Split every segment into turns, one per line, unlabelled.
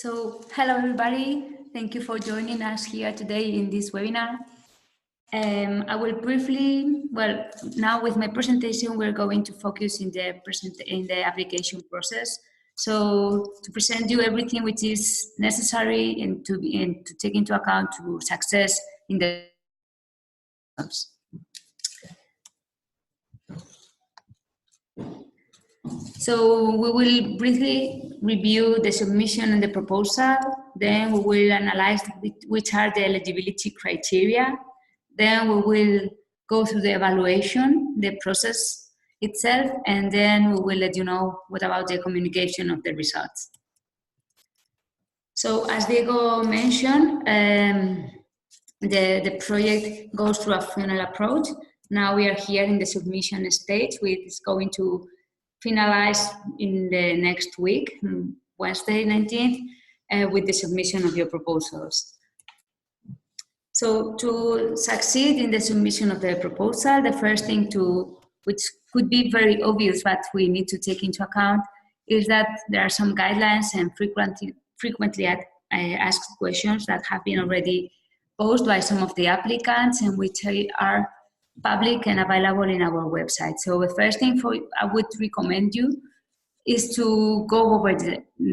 Hello everybody, thank you for joining us here today in this webinar. I will briefly, now with my presentation, we're going to focus in the application process. So to present you everything which is necessary and to take into account to success in the So we will briefly review the submission and the proposal. Then we will analyze which are the eligibility criteria. Then we will go through the evaluation, the process itself, and then we will let you know what about the communication of the results. So as Diego mentioned, the project goes through a funnel approach. Now we are here in the submission stage, which is going to finalize in the next week, Wednesday 19th, with the submission of your proposals. So to succeed in the submission of the proposal, the first thing which could be very obvious but we need to take into account is that there are some guidelines and frequently asked questions that have been already posed by some of the applicants and which are public and available in our website. So the first thing I would recommend you is to go over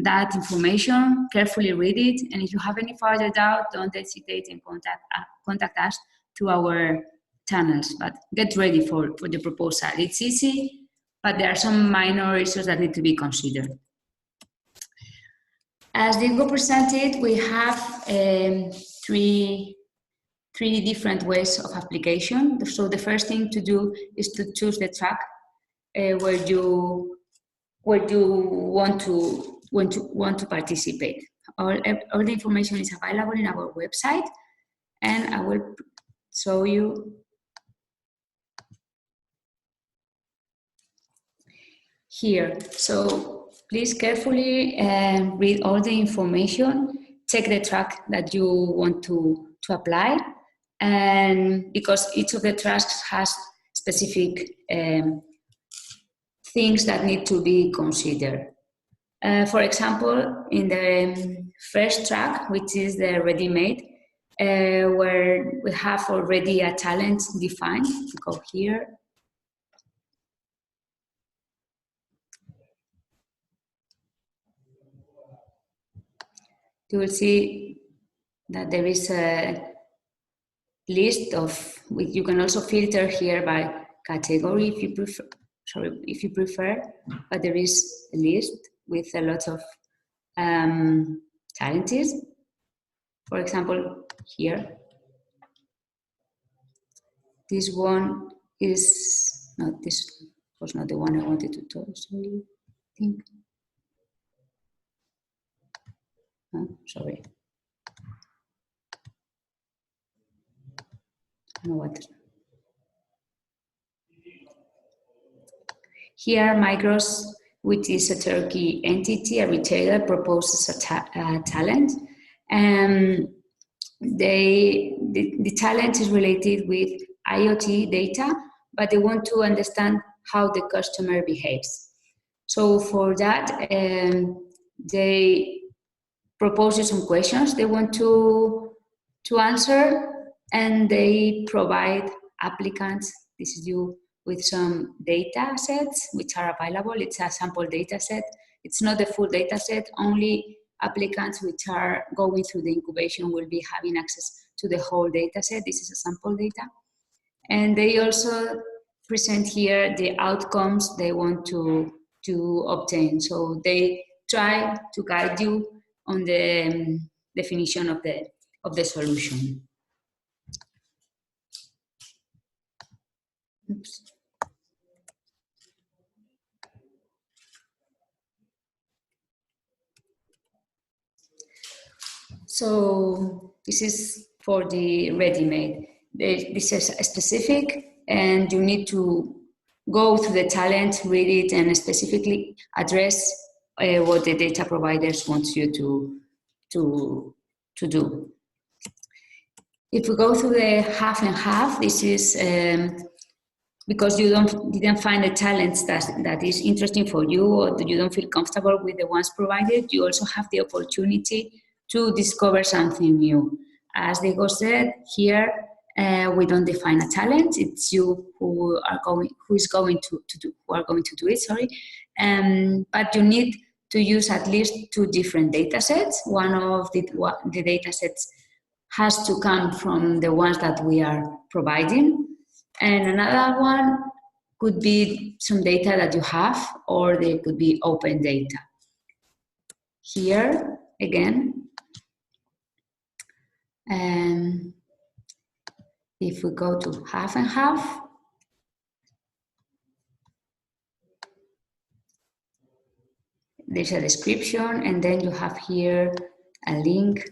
that information, carefully read it, and if you have any further doubt, don't hesitate and contact us through our channels. But get ready for the proposal. It's easy, but there are some minor issues that need to be considered. As Diego presented, we have three different ways of application. So the first thing to do is to choose the track where you want to participate. All the information is available in our website, and I will show you here. So please carefully read all the information. Check the track that you want to apply. And because each of the tracks has specific things that need to be considered. For example, in the first track, which is the ready-made, where we have already a challenge defined. Go here. You will see that there is a list of, you can also filter here by category if you prefer, but there is a list with a lot of challenges. For example, here, this one is not, this was not the one I wanted to talk, sorry, I think. Oh, sorry. What? Here, Migros, which is a Turkey entity, a retailer, proposes a challenge. The challenge is related with IoT data, but they want to understand how the customer behaves. So for that, they propose some questions they want to answer, and they provide applicants, this is you, with some data sets which are available. It's a sample data set. It's not the full data set. Only applicants which are going through the incubation will be having access to the whole data set. This is a sample data. And they also present here the outcomes they want to obtain. So they try to guide you on the definition of the solution. Oops. So this is for the ready-made. This is specific, and you need to go through the challenge, read it, and specifically address what the data providers want you to do. If we go through the half and half, this is because you didn't find a challenge that is interesting for you, or that you don't feel comfortable with the ones provided, you also have the opportunity to discover something new. As Diego said, here we don't define a challenge. It's you who are going to do it. Sorry, but you need to use at least 2 different data sets. One of the data sets has to come from the ones that we are providing, and another one could be some data that you have, or they could be open data. Here again, if we go to half and half, there's a description, and then you have here a link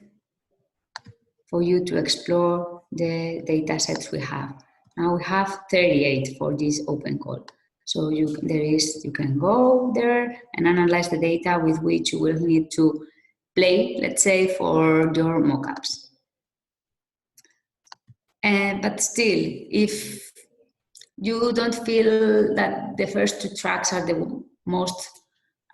for you to explore the data sets we have. Now we have 38 for this open call. So you can go there and analyze the data with which you will need to play, let's say, for your mockups. But still, if you don't feel that the first 2 tracks are the most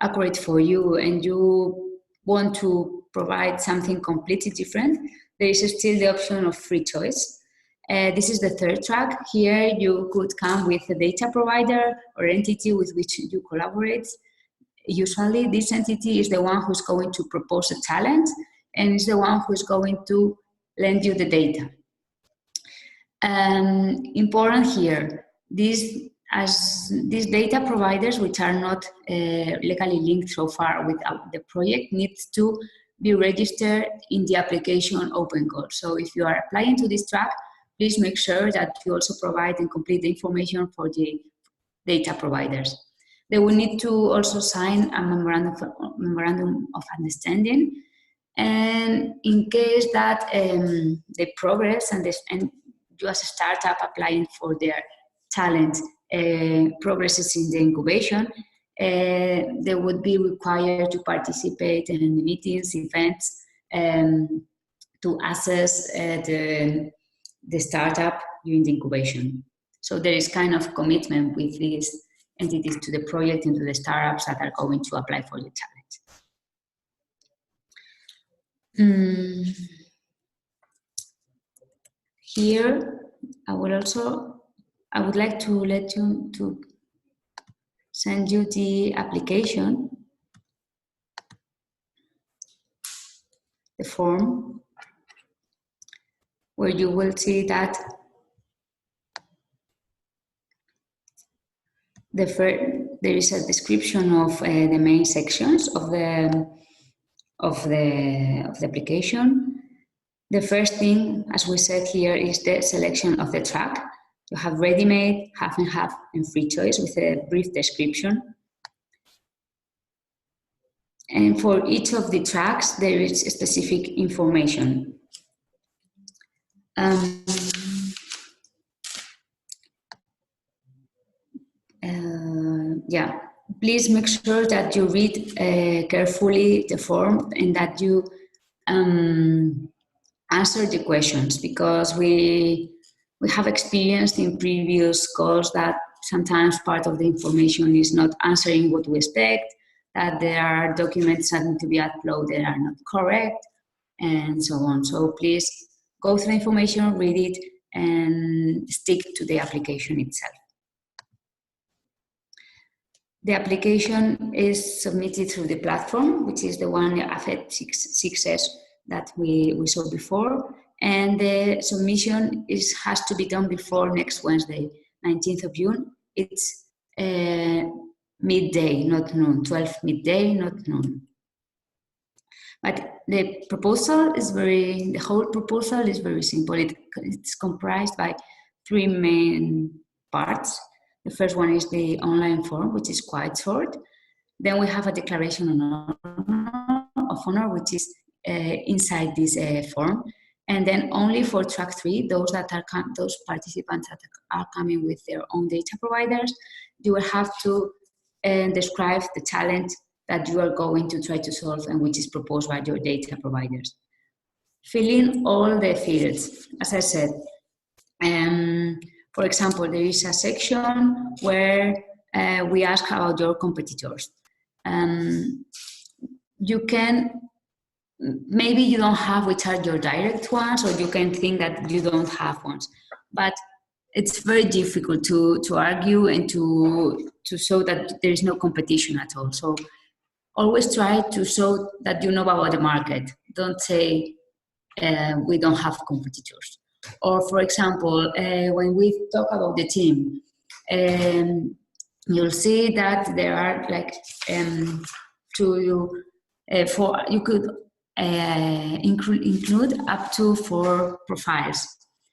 accurate for you, and you want to provide something completely different, there is still the option of free choice. This is the 3rd track. Here you could come with a data provider or entity with which you collaborate. Usually this entity is the one who's going to propose a challenge, and is the one who's going to lend you the data. Important here, these data providers, which are not legally linked so far with the project, needs to be registered in the application open call. So if you are applying to this track, please make sure that you also provide and complete the information for the data providers. They will need to also sign a memorandum of understanding, and in case that the progress and you as a startup applying for their talent progresses in the incubation, they would be required to participate in the meetings, events, to assess the startup during the incubation. So there is kind of commitment with these entities to the project and to the startups that are going to apply for the challenge. Here, I would like to let you to send you the application, the form, where you will see that there is a description of the main sections of the application. The first thing, as we said here, is the selection of the track. You have ready-made, half and half, and free choice with a brief description. And for each of the tracks, there is specific information. Please make sure that you read carefully the form, and that you answer the questions, because we have experienced in previous calls that sometimes part of the information is not answering what we expect, that there are documents that need to be uploaded that are not correct, and so on. So please go through the information, read it, and stick to the application itself. The application is submitted through the platform, which is the one, the AFET 6S that we saw before, and the submission has to be done before next Wednesday, 19th of June. It's midday, not noon, 12 midday, not noon. But the whole proposal is very simple. It's comprised by 3 main parts. The first one is the online form, which is quite short. Then we have a declaration of honor, which is inside this form. And then only for track 3, those participants that are coming with their own data providers, you will have to describe the challenge that you are going to try to solve and which is proposed by your data providers. Fill in all the fields, as I said. For example, there is a section where we ask about your competitors. You can, maybe you don't have which are your direct ones, or you can think that you don't have ones, but it's very difficult to argue and to show that there is no competition at all. So always try to show that you know about the market. Don't say we don't have competitors. Or for example, when we talk about the team, you'll see that there are like you could include up to 4 profiles.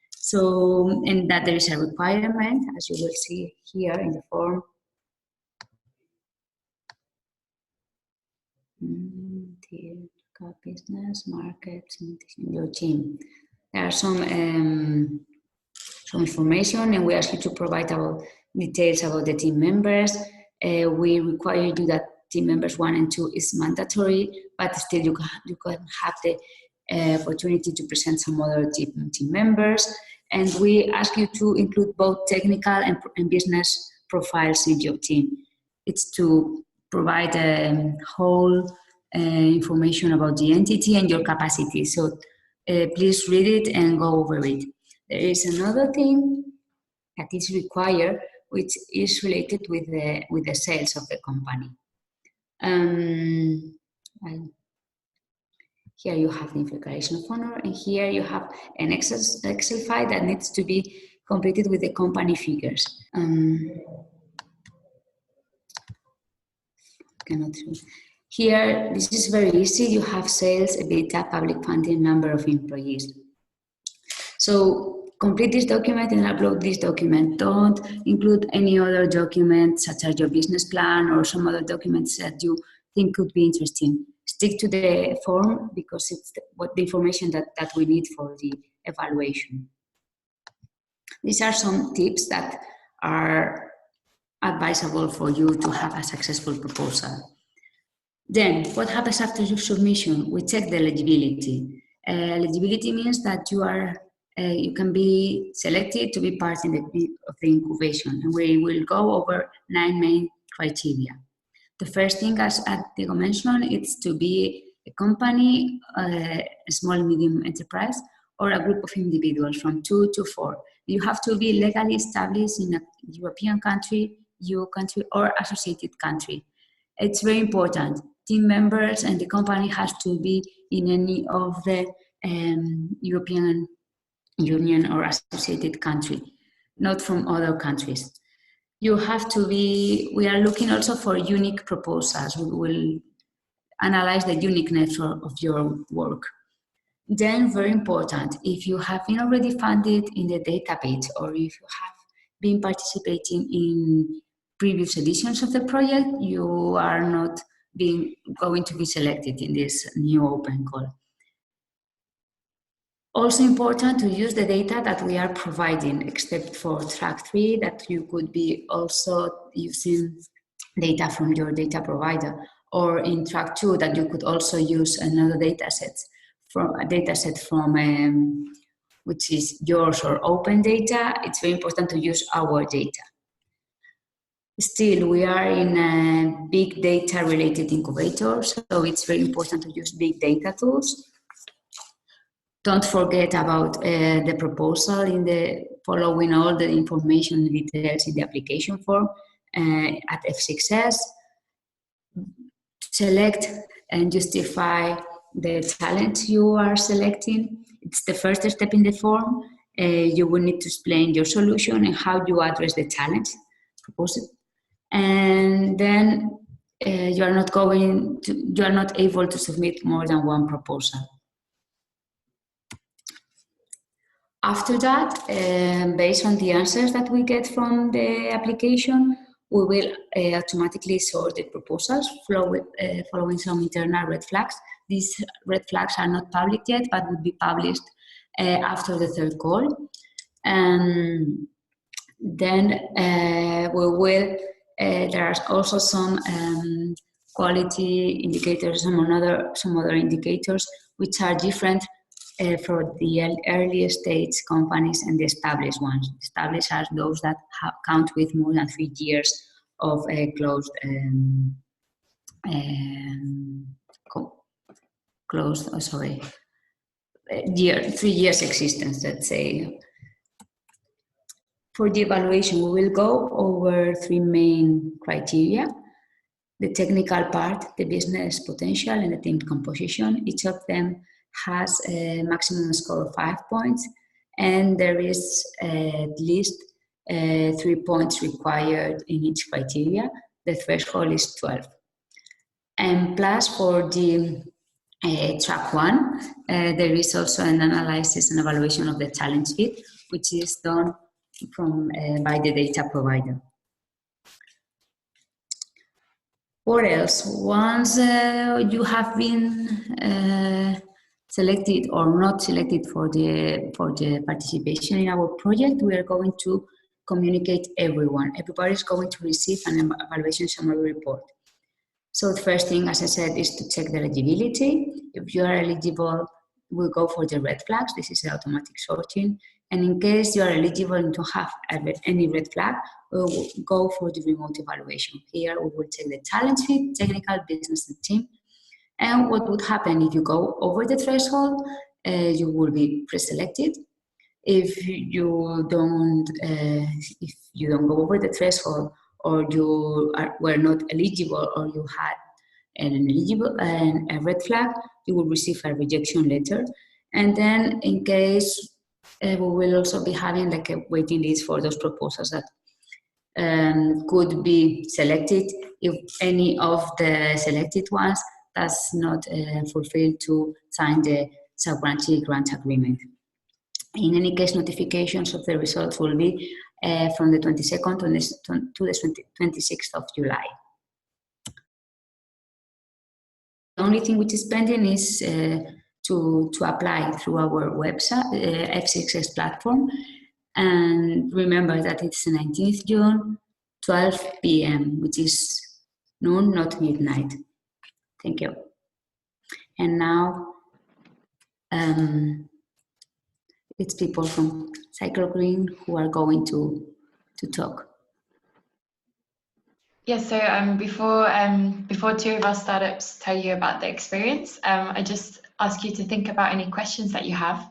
So, and that there is a requirement, as you will see here in the form. Business, markets, in your team. There are some information, and we ask you to provide details about the team members. We require you that team members 1 and 2 is mandatory, but still you can have the opportunity to present some other team members. And we ask you to include both technical and business profiles in your team. It's to provide a whole information about the entity and your capacity. So please read it and go over it. There is another thing that is required, which is related with the sales of the company. Here you have the declaration of honor, and here you have an Excel file that needs to be completed with the company figures. Here, this is very easy. You have sales, EBITDA, public funding, number of employees. So complete this document and upload this document. Don't include any other documents such as your business plan or some other documents that you think could be interesting. Stick to the form because it's the information that we need for the evaluation. These are some tips that are advisable for you to have a successful proposal. Then, what happens after your submission? We check the eligibility. Eligibility means that you can be selected to be part of the incubation, and we will go over 9 main criteria. The first thing, as Diego mentioned, it's to be a company, a small medium enterprise, or a group of individuals from 2 to 4. You have to be legally established in a European country, EU country, or associated country. It's very important. Team members and the company has to be in any of the European Union or associated country, not from other countries. You have to be, we are looking also for unique proposals. We will analyze the uniqueness of your work. Then, very important, if you have been already funded in the database or if you have been participating in previous editions of the project, you are not going to be selected in this new open call. Also important to use the data that we are providing, except for track 3, that you could be also using data from your data provider, or in track 2 that you could also use another data set from which is yours or open data. It's very important to use our data. Still, we are in a big data related incubator, so it's very important to use big data tools. Don't forget about the proposal following all the information and details in the application form at F6S. Select and justify the talent you are selecting. It's the first step in the form. You will need to explain your solution and how you address the challenge proposed. And then you are not able to submit more than 1 proposal. After that, based on the answers that we get from the application, we will automatically sort the proposals following some internal red flags. These red flags are not public yet, but will be published after the 3rd call. Then we will, there are also some quality indicators, some other indicators which are different for the early stage companies and the established ones. Established are those that count with more than 3 years of closed closed, 3 years existence, let's say. For the evaluation, we will go over 3 main criteria: the technical part, the business potential, and the team composition. Each of them has a maximum score of 5 points, and there is at least 3 points required in each criteria. The threshold is 12. And plus, for the track 1, there is also an analysis and evaluation of the challenge fit, which is done by the data provider. What else? Once you have been selected or not selected for the participation in our project, we are going to communicate everyone. Everybody is going to receive an evaluation summary report. So the first thing, as I said, is to check the eligibility. If you are eligible, we'll go for the red flags. This is the automatic sorting. And in case you are eligible and don't have any red flag, we'll go for the remote evaluation. Here we will check the challenge fit, technical, business, and team. And what would happen if you go over the threshold? You will be pre-selected. If you don't go over the threshold, or you were not eligible, or you had a red flag, you will receive a rejection letter. And then, in case, we will also be having like a waiting list for those proposals that could be selected if any of the selected ones does not fulfill to sign the sub-grantee grant agreement. In any case, notifications of the results will be from the 22nd to the 26th of July. The only thing which is pending is to apply through our website, F6S platform. And remember that it's the 19th June, 12 p.m., which is noon, not midnight. Thank you. And now it's people from Ciclogreen who are going to talk.
Yes, so before 2 of our startups tell you about the experience, I just ask you to think about any questions that you have.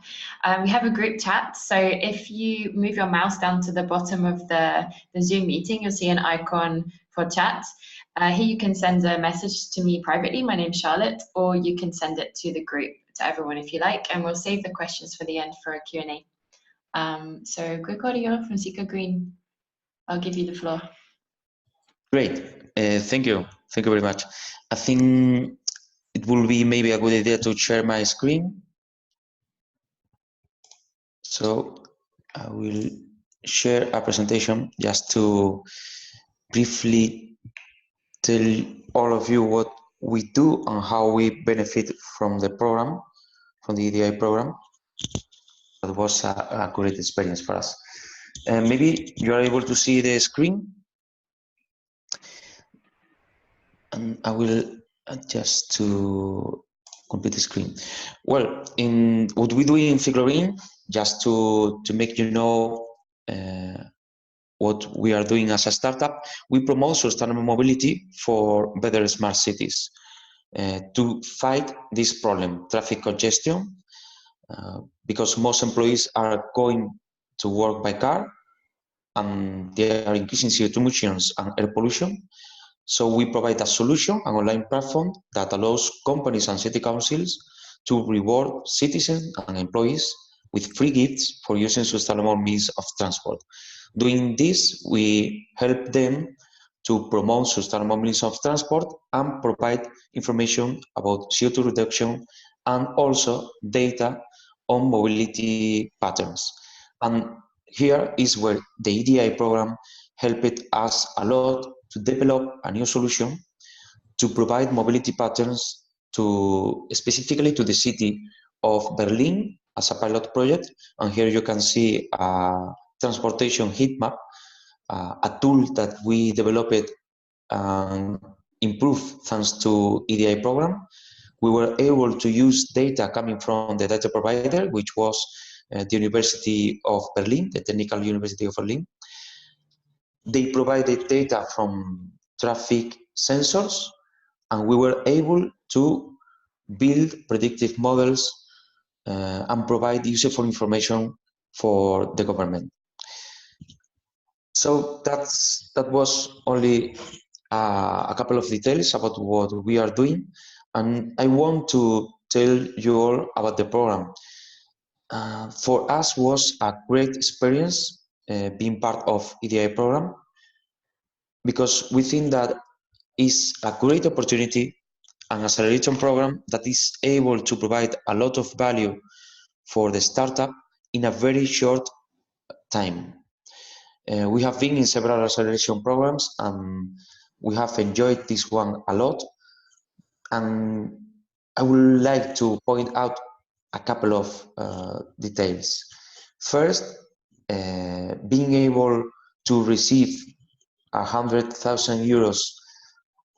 We have a group chat, so if you move your mouse down to the bottom of the Zoom meeting, you'll see an icon for chat. Here you can send a message to me privately, my name's Charlotte, or you can send it to the group, to everyone if you like, and we'll save the questions for the end for a Q&A. So Gregorio from Ciclogreen, I'll give you the floor.
Great, thank you very much. I think it will be maybe a good idea to share my screen. So I will share a presentation just to briefly tell all of you what we do and how we benefit from the program, from the EDI program. That was a great experience for us. Maybe you are able to see the screen. And I will adjust to complete the screen. Well, in what we do in Ciclogreen, just to make you know what we are doing as a startup, we promote sustainable mobility for better smart cities to fight this problem, traffic congestion, because most employees are going to work by car and they are increasing CO2 emissions and air pollution. So we provide a solution, an online platform that allows companies and city councils to reward citizens and employees with free gifts for using sustainable means of transport. Doing this, we help them to promote sustainable means of transport and provide information about CO2 reduction and also data on mobility patterns. And here is where the EDI program helped us a lot to develop a new solution to provide mobility patterns specifically to the city of Berlin as a pilot project. And here you can see a transportation heat map, a tool that we developed and improved thanks to EDI program, we were able to use data coming from the data provider, which was the University of Berlin, the Technical University of Berlin. They provided data from traffic sensors, and we were able to build predictive models and provide useful information for the government. So that was only a couple of details about what we are doing, and I want to tell you all about the program. For us was a great experience being part of EDI program, because we think that is a great opportunity, an acceleration program that is able to provide a lot of value for the startup in a very short time. We have been in several acceleration programs and we have enjoyed this one a lot. And I would like to point out a couple of details. First, being able to receive 100,000 euros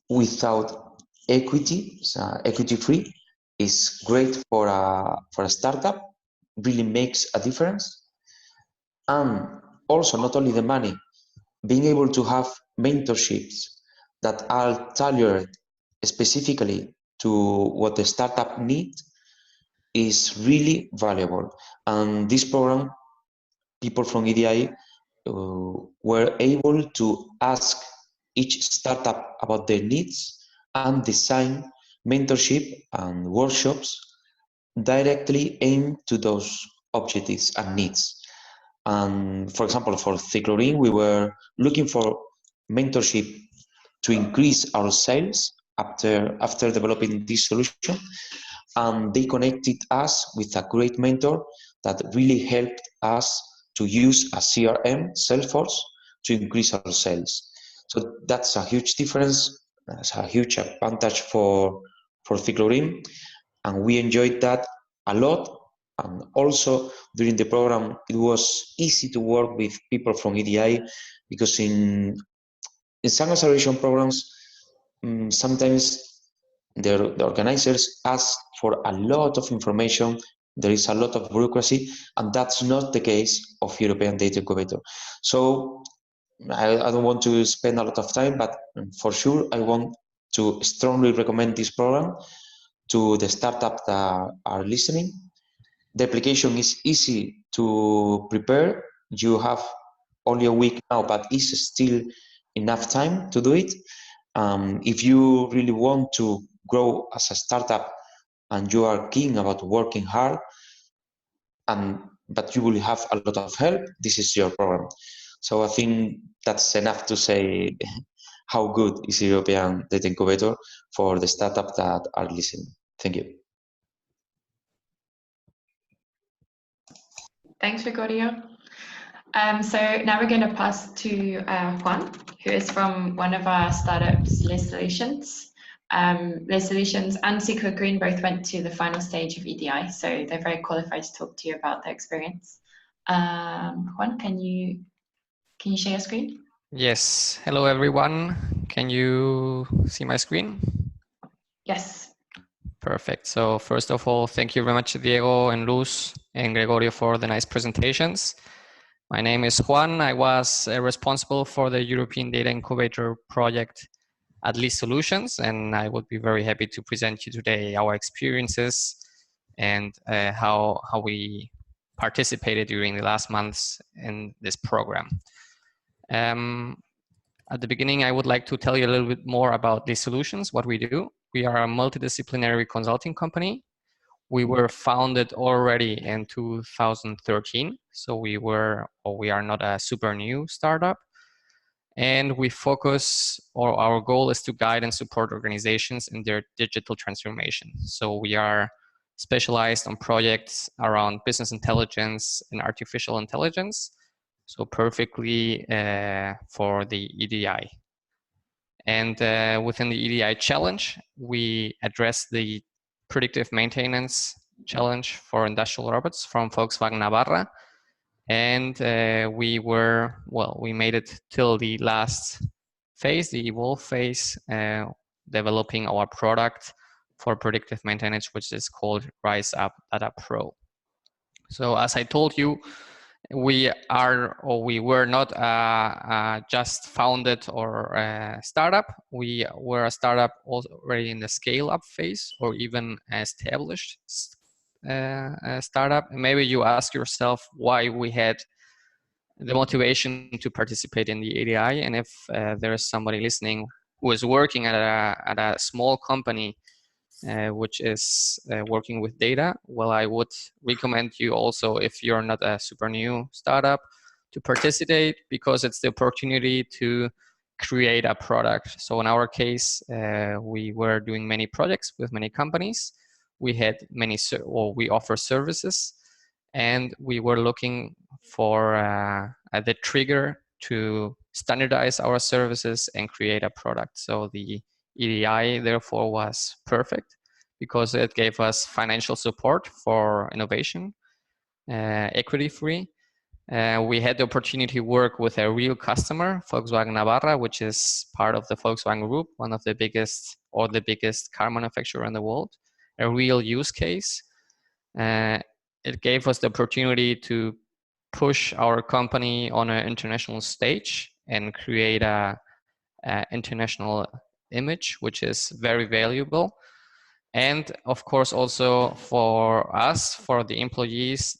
without equity, so equity free, is great for a startup, really makes a difference. And also, not only the money, being able to have mentorships that are tailored specifically to what the startup needs is really valuable. And this program, people from EDI were able to ask each startup about their needs and design mentorship and workshops directly aimed to those objectives and needs. And for example, for Ciclogreen, we were looking for mentorship to increase our sales after developing this solution. And they connected us with a great mentor that really helped us to use a CRM, Salesforce, to increase our sales. So that's a huge difference. That's a huge advantage for Ciclogreen. And we enjoyed that a lot. And also during the program, it was easy to work with people from EDI, because in some acceleration programs, sometimes the organizers ask for a lot of information. There is a lot of bureaucracy, and that's not the case of European Data Incubator. So I don't want to spend a lot of time, but for sure I want to strongly recommend this program to the startups that are listening. The application is easy to prepare. You have only a week now, but it's still enough time to do it. If you really want to grow as a startup and you are keen about working hard, but you will have a lot of help, this is your program. So I think that's enough to say how good is European Data Incubator for the startups that are listening. Thank you.
Thanks, Gregorio. So now we're going to pass to Juan, who is from one of our startups, LIS Solutions. LIS Solutions and Ciclogreen both went to the final stage of EDI, so they're very qualified to talk to you about their experience. Juan, can you share your screen?
Yes. Hello, everyone. Can you see my screen?
Yes.
Perfect. So first of all, thank you very much, Diego and Luz and Gregorio, for the nice presentations. My name is Juan. I was responsible for the European Data Incubator project at LIS Solutions, and I would be very happy to present you today our experiences and how we participated during the last months in this program. At the beginning, I would like to tell you a little bit more about LIS Solutions, what we do. We are a multidisciplinary consulting company. We were founded already in 2013, so we are not a super new startup. And we focus, or our goal is to guide and support organizations in their digital transformation. So we are specialized on projects around business intelligence and artificial intelligence, so perfectly for the EDI. And within the EDI challenge, we address the predictive maintenance challenge for industrial robots from Volkswagen Navarra. And we made it till the last phase, the evolve phase, developing our product for predictive maintenance, which is called Rise Up Data Pro. So as I told you, we were not just founded or a startup. We were a startup already in the scale-up phase, or even established a startup. And maybe you ask yourself why we had the motivation to participate in the ADI, and if there is somebody listening who is working at a small company which is working with data, well, I would recommend you also, if you're not a super new startup, to participate, because it's the opportunity to create a product. So in our case, we were doing many projects with many companies. We had many, we offer services, and we were looking for the trigger to standardize our services and create a product. So the EDI therefore was perfect, because it gave us financial support for innovation, equity free. We had the opportunity to work with a real customer, Volkswagen Navarra, which is part of the Volkswagen Group, one of the biggest or the biggest car manufacturer in the world, a real use case. It gave us the opportunity to push our company on an international stage and create a international image, which is very valuable. And of course, also for us, for the employees,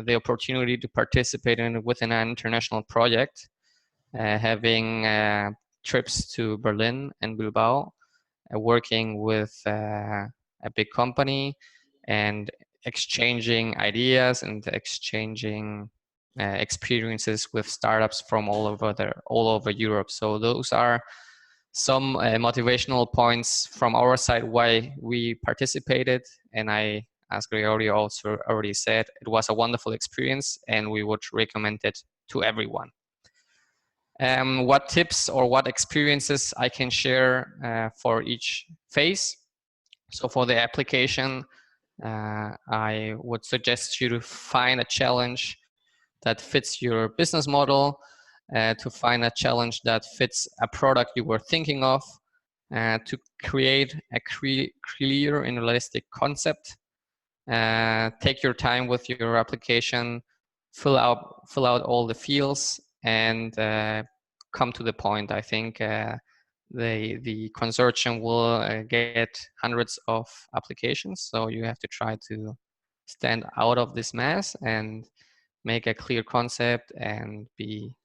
the opportunity to participate within an international project, having trips to Berlin and Bilbao, working with a big company, and exchanging ideas and exchanging experiences with startups from all over Europe. So those are some motivational points from our side why we participated. And as Gregorio also already said, it was a wonderful experience, and we would recommend it to everyone. What tips or what experiences I can share for each phase? So for the application, I would suggest you to find a challenge that fits your business model, to find a challenge that fits a product you were thinking of, to create a clear and realistic concept. Take your time with your application, fill out all the fields, and come to the point. I think the consortium will get hundreds of applications, so you have to try to stand out of this mass and make a clear concept and be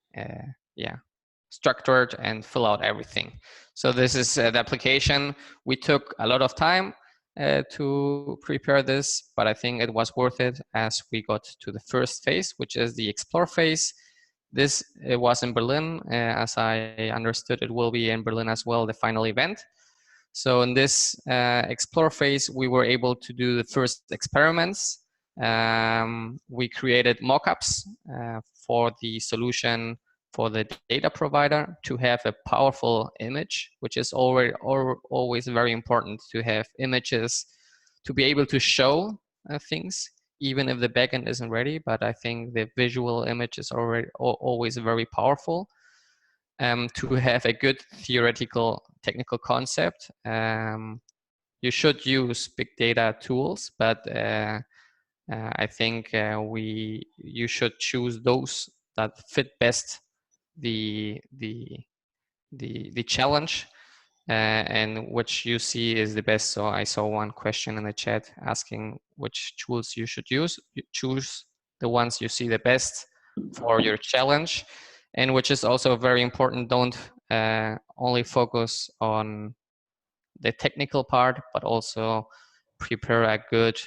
structured and fill out everything. So this is the application. We took a lot of time to prepare this, but I think it was worth it as we got to the first phase, which is the explore phase. This was in Berlin. As I understood, it will be in Berlin as well, the final event. So in this explore phase, we were able to do the first experiments. We created mockups for the solution for the data provider to have a powerful image, which is always very important to have images to be able to show things, even if the backend isn't ready. But I think the visual image is always very powerful. To have a good theoretical technical concept, you should use big data tools, but I think you should choose those that fit best the challenge and which you see is the best. So I saw one question in the chat asking which tools you should use. You choose the ones you see the best for your challenge, and which is also very important. Don't only focus on the technical part, but also prepare a good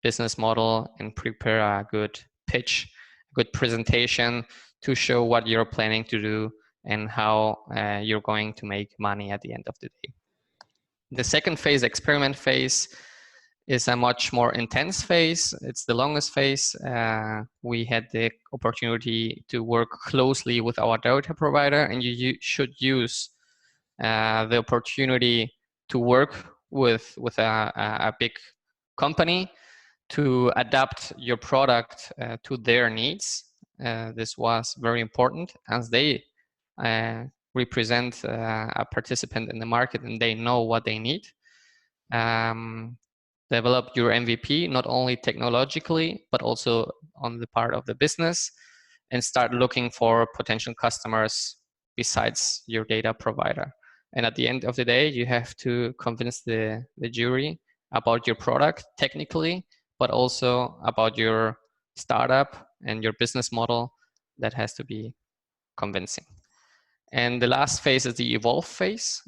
business model and prepare a good pitch, a good presentation to show what you're planning to do and how you're going to make money at the end of the day. The second phase, experiment phase, is a much more intense phase. It's the longest phase. We had the opportunity to work closely with our data provider, and you should use the opportunity to work with a big company to adapt your product to their needs. This was very important, as they represent a participant in the market and they know what they need. develop your MVP, not only technologically, but also on the part of the business, and start looking for potential customers besides your data provider. And at the end of the day, you have to convince the jury about your product technically, but also about your startup and your business model. That has to be convincing. And the last phase is the evolve phase,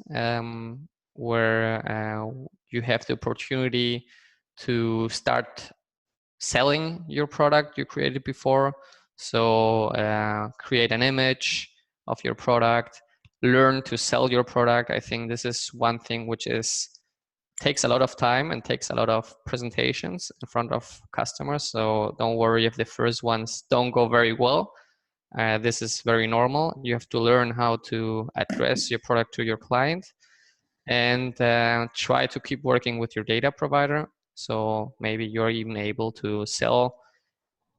where you have the opportunity to start selling your product you created before. So create an image of your product, learn to sell your product. I think this is one thing which takes a lot of time and takes a lot of presentations in front of customers. So don't worry if the first ones don't go very well. This is very normal. You have to learn how to address your product to your client, and try to keep working with your data provider. So maybe you're even able to sell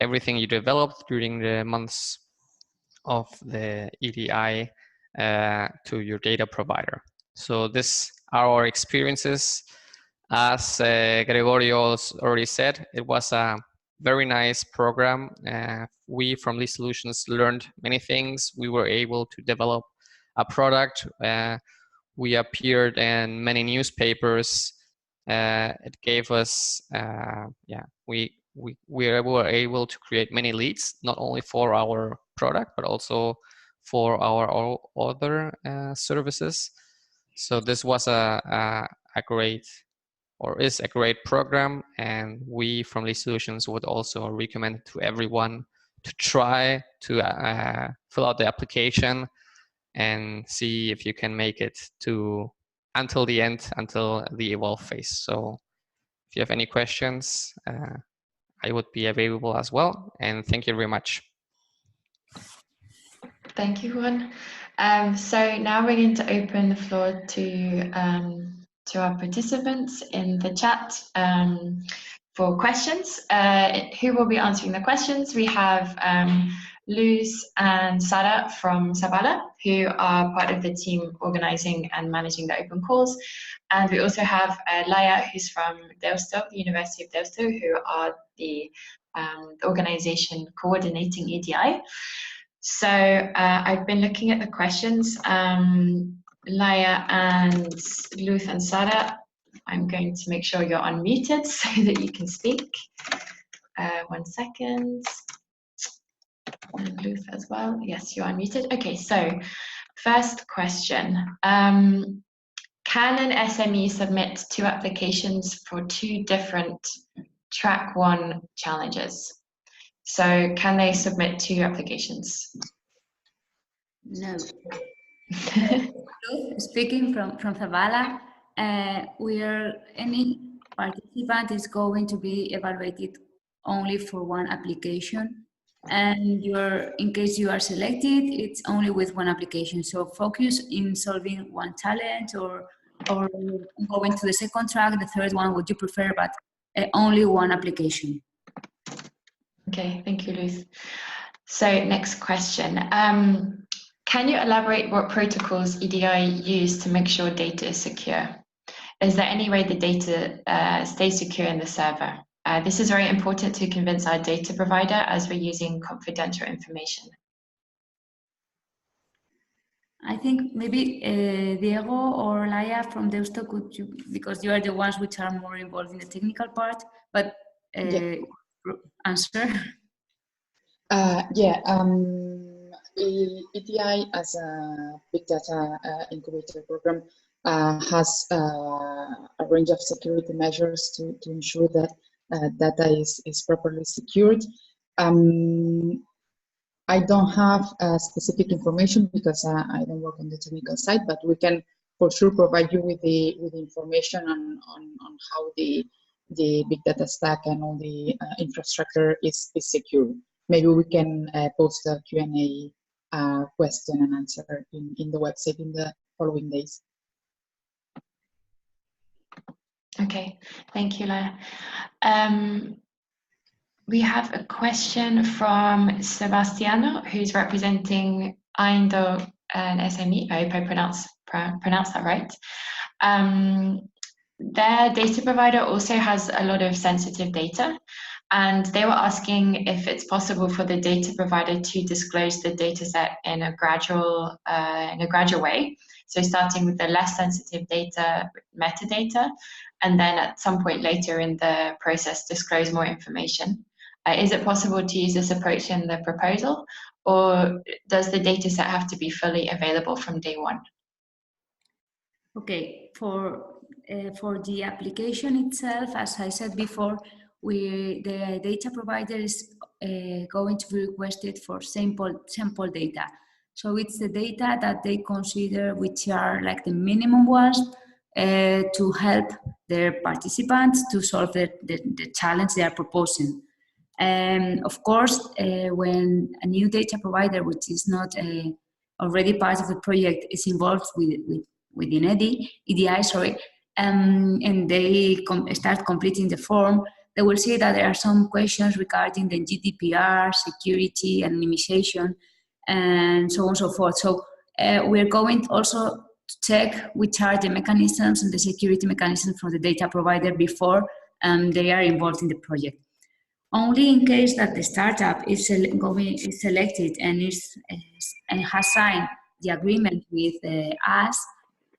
everything you developed during the months of the EDI to your data provider. So this are our experiences. As Gregorio already said, it was a very nice program. We from LIS Solutions learned many things. We were able to develop a product. We appeared in many newspapers. It gave us, we were able to create many leads, not only for our product, but also for our other services. So this was a great, or is a great program, and we from LIS Solutions would also recommend it to everyone to try to fill out the application and see if you can make it to until the end, until the evolve phase. So if you have any questions, I would be available as well. And thank you very much.
Thank you, Juan. So now we're going to open the floor to our participants in the chat for questions. Who will be answering the questions? We have Luz and Sara from Zabala, who are part of the team organizing and managing the open calls. And we also have Laia, who's from Deusto, the University of Deusto, who are the organization coordinating EDI. So I've been looking at the questions. Laia and Luz and Sara, I'm going to make sure you're unmuted so that you can speak. 1 second. And Luz as well. Yes, you're unmuted. Okay, so first question. Can an SME submit 2 applications for 2 different track 1 challenges? So can they submit 2 applications?
No. Speaking from Zabala, any participant is going to be evaluated only for 1 application, and in case you are selected, it's only with 1 application. So focus in solving 1 challenge, or going to the second track, the third one, what you prefer, but only 1 application.
Okay, thank you, Luz. So next question. Can you elaborate what protocols EDI use to make sure data is secure? Is there any way the data stays secure in the server? This is very important to convince our data provider, as we're using confidential information.
I think maybe Diego or Laia from Deusto, could you, because you are the ones which are more involved in the technical part, but answer.
EDI as a big data incubator program has a range of security measures to ensure that data is properly secured. I don't have specific information because I don't work on the technical side, but we can for sure provide you with the information on how the big data stack and all the infrastructure is secure. Maybe we can post a Q&A question and answer in the website in the following days.
Okay, thank you, Laia. We have a question from Sebastiano, who's representing Indo and SME. I hope I pronounced that right. their data provider also has a lot of sensitive data, and they were asking if it's possible for the data provider to disclose the data set in a gradual way. So starting with the less sensitive data, metadata, and then at some point later in the process disclose more information. Is it possible to use this approach in the proposal, or does the data set have to be fully available from day one?
Okay, for the application itself, as I said before, the data provider is going to be requested for sample data. So it's the data that they consider which are like the minimum ones to help their participants to solve the challenge they are proposing. Of course, when a new data provider, which is not already part of the project, is involved within EDI, and they start completing the form, they will see that there are some questions regarding the GDPR, security, anonymization, and so on and so forth. So we're going also to check which are the mechanisms and the security mechanisms for the data provider before they are involved in the project. Only in case that the startup is selected and has signed the agreement with us,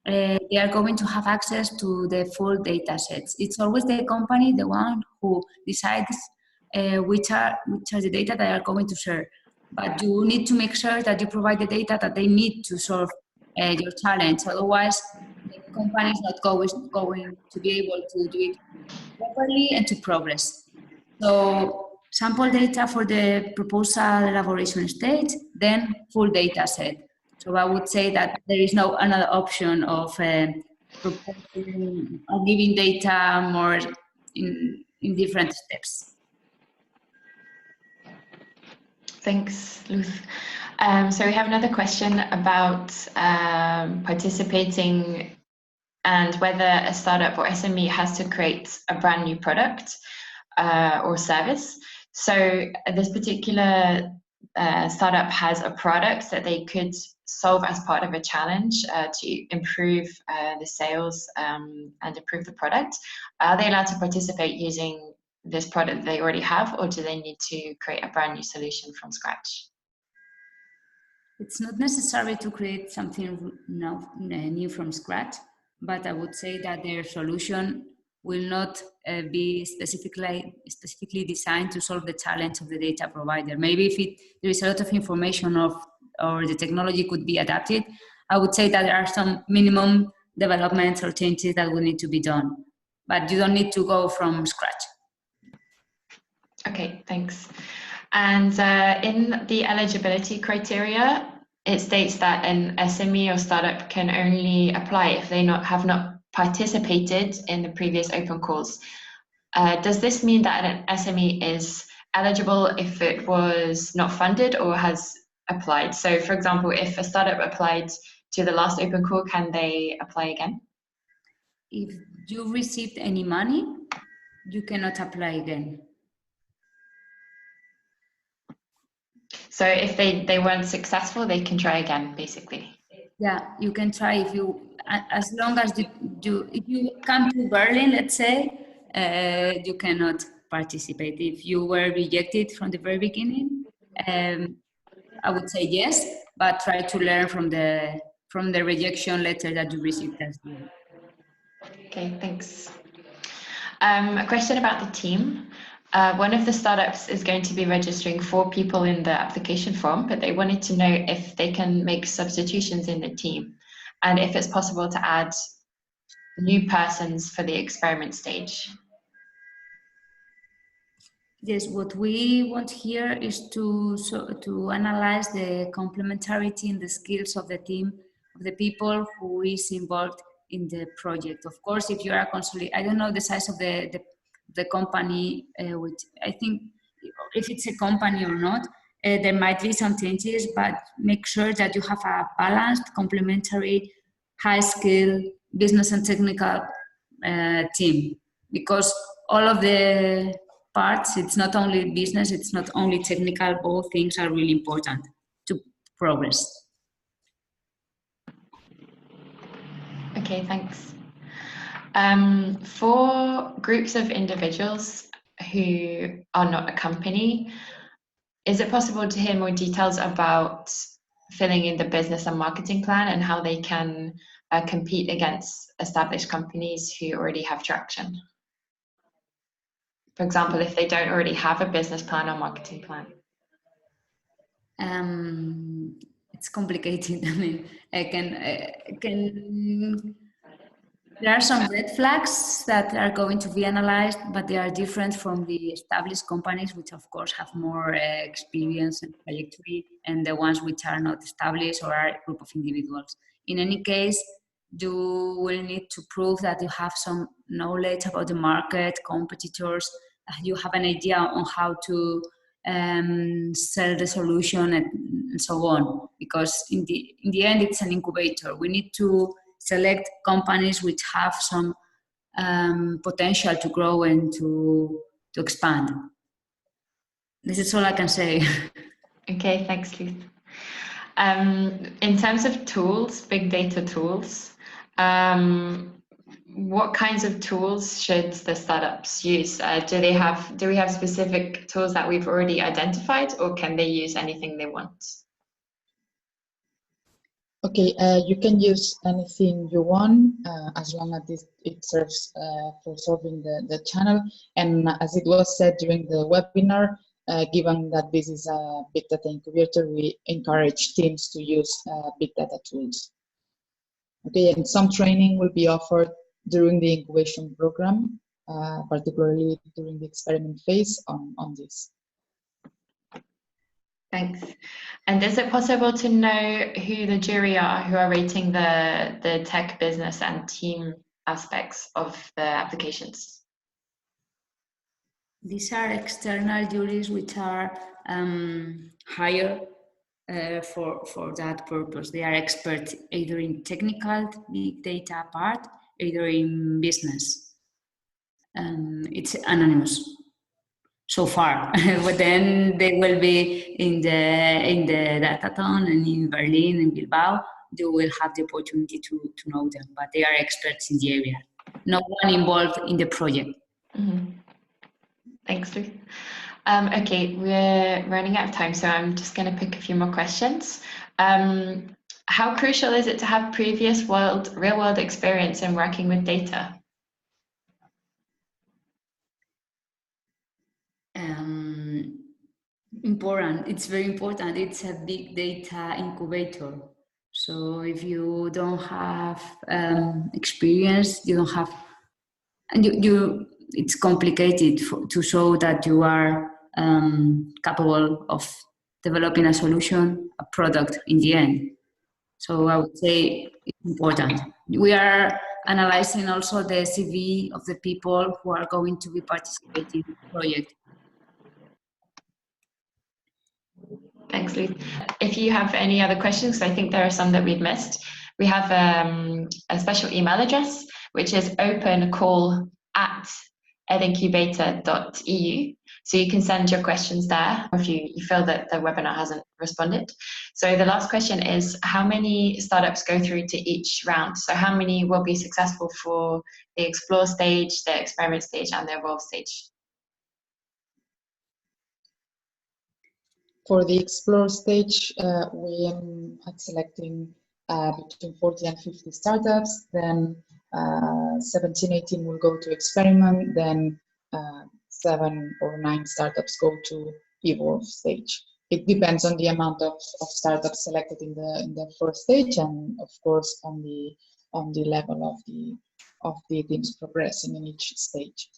they are going to have access to the full data sets. It's always the company, the one who decides which are the data that are going to share. But you need to make sure that you provide the data that they need to solve your challenge. Otherwise, the company is not going to be able to do it properly and to progress. So sample data for the proposal elaboration stage, then full data set. So I would say that there is no another option of proposing or giving data more in different steps.
Thanks, Luz. So we have another question about participating and whether a startup or SME has to create a brand new product or service. So this particular startup has a product that they could solve as part of a challenge to improve the sales and improve the product. Are they allowed to participate using this product they already have, or do they need to create a brand new solution from scratch?
It's not necessary to create something new from scratch, but I would say that their solution will not be specifically designed to solve the challenge of the data provider. Maybe if there is a lot of information or the technology could be adapted, I would say that there are some minimum developments or changes that will need to be done, but you don't need to go from scratch.
Okay, thanks. And in the eligibility criteria, it states that an SME or startup can only apply if they have not participated in the previous open calls. Does this mean that an SME is eligible if it was not funded or has applied? So for example, if a startup applied to the last open call, can they apply again?
If you received any money, you cannot apply again.
So if they weren't successful, they can try again, basically.
Yeah, you can try as long as if you come to Berlin, let's say, you cannot participate. If you were rejected from the very beginning, I would say yes, but try to learn from the rejection letter that you received as well.
Okay, thanks. A question about the team. One of the startups is going to be registering 4 people in the application form, but they wanted to know if they can make substitutions in the team and if it's possible to add new persons for the experiment stage.
Yes, what we want here is to analyze the complementarity in the skills of the team, of the people who is involved in the project. Of course, if you are I don't know the size of the company, which I think if it's a company or not, there might be some changes, but make sure that you have a balanced, complementary, high skill, business and technical team, because all of the parts, it's not only business, it's not only technical, both things are really important to progress.
Okay, thanks. For groups of individuals who are not a company, is it possible to hear more details about filling in the business and marketing plan and how they can compete against established companies who already have traction? For example, if they don't already have a business plan or marketing plan.
It's complicated. I mean, there are some red flags that are going to be analyzed, but they are different from the established companies, which of course have more experience and trajectory, and the ones which are not established or are a group of individuals. In any case, you will need to prove that you have some knowledge about the market, competitors, you have an idea on how to sell the solution and so on. Because in the end, it's an incubator. We need to select companies which have some potential to grow and to expand. This is all I can say.
Okay, thanks, Luz. In terms of tools, big data tools, what kinds of tools should the startups use? Do we have specific tools that we've already identified, or can they use anything they want?
Okay, you can use anything you want as long as it serves for solving the channel. And as it was said during the webinar, given that this is a big data incubator, we encourage teams to use big data tools. Okay, and some training will be offered during the incubation program, particularly during the experiment phase on this.
Thanks. And is it possible to know who the jury are who are rating the tech, business, and team aspects of the applications?
These are external juries which are hired for that purpose. They are experts either in technical big data part, either in business. It's anonymous so far, but then they will be in the Datathon and in Berlin and Bilbao. You will have the opportunity to know them, but they are experts in the area. No one involved in the project.
Mm-hmm. Thanks, Luz. Okay, we're running out of time, so I'm just going to pick a few more questions. How crucial is it to have previous real-world experience in working with data?
Important. It's very important. It's a big data incubator. So if you don't have experience, you don't have, and it's complicated to show that you are capable of developing a solution, a product in the end. So I would say it's important. We are analyzing also the CV of the people who are going to be participating in the project.
Thanks, Luz. If you have any other questions, I think there are some that we've missed. We have a special email address, which is opencall@edincubator.eu. So you can send your questions there if you feel that the webinar hasn't responded. So the last question is, how many startups go through to each round? So how many will be successful for the explore stage, the experiment stage, and the evolve stage?
For the explore stage, we aim at selecting between 40 and 50 startups, then 17, 18 will go to experiment, then 7 or 9 startups go to evolve stage. It depends on the amount of startups selected in the first stage, and of course on the level of the teams progressing in each stage.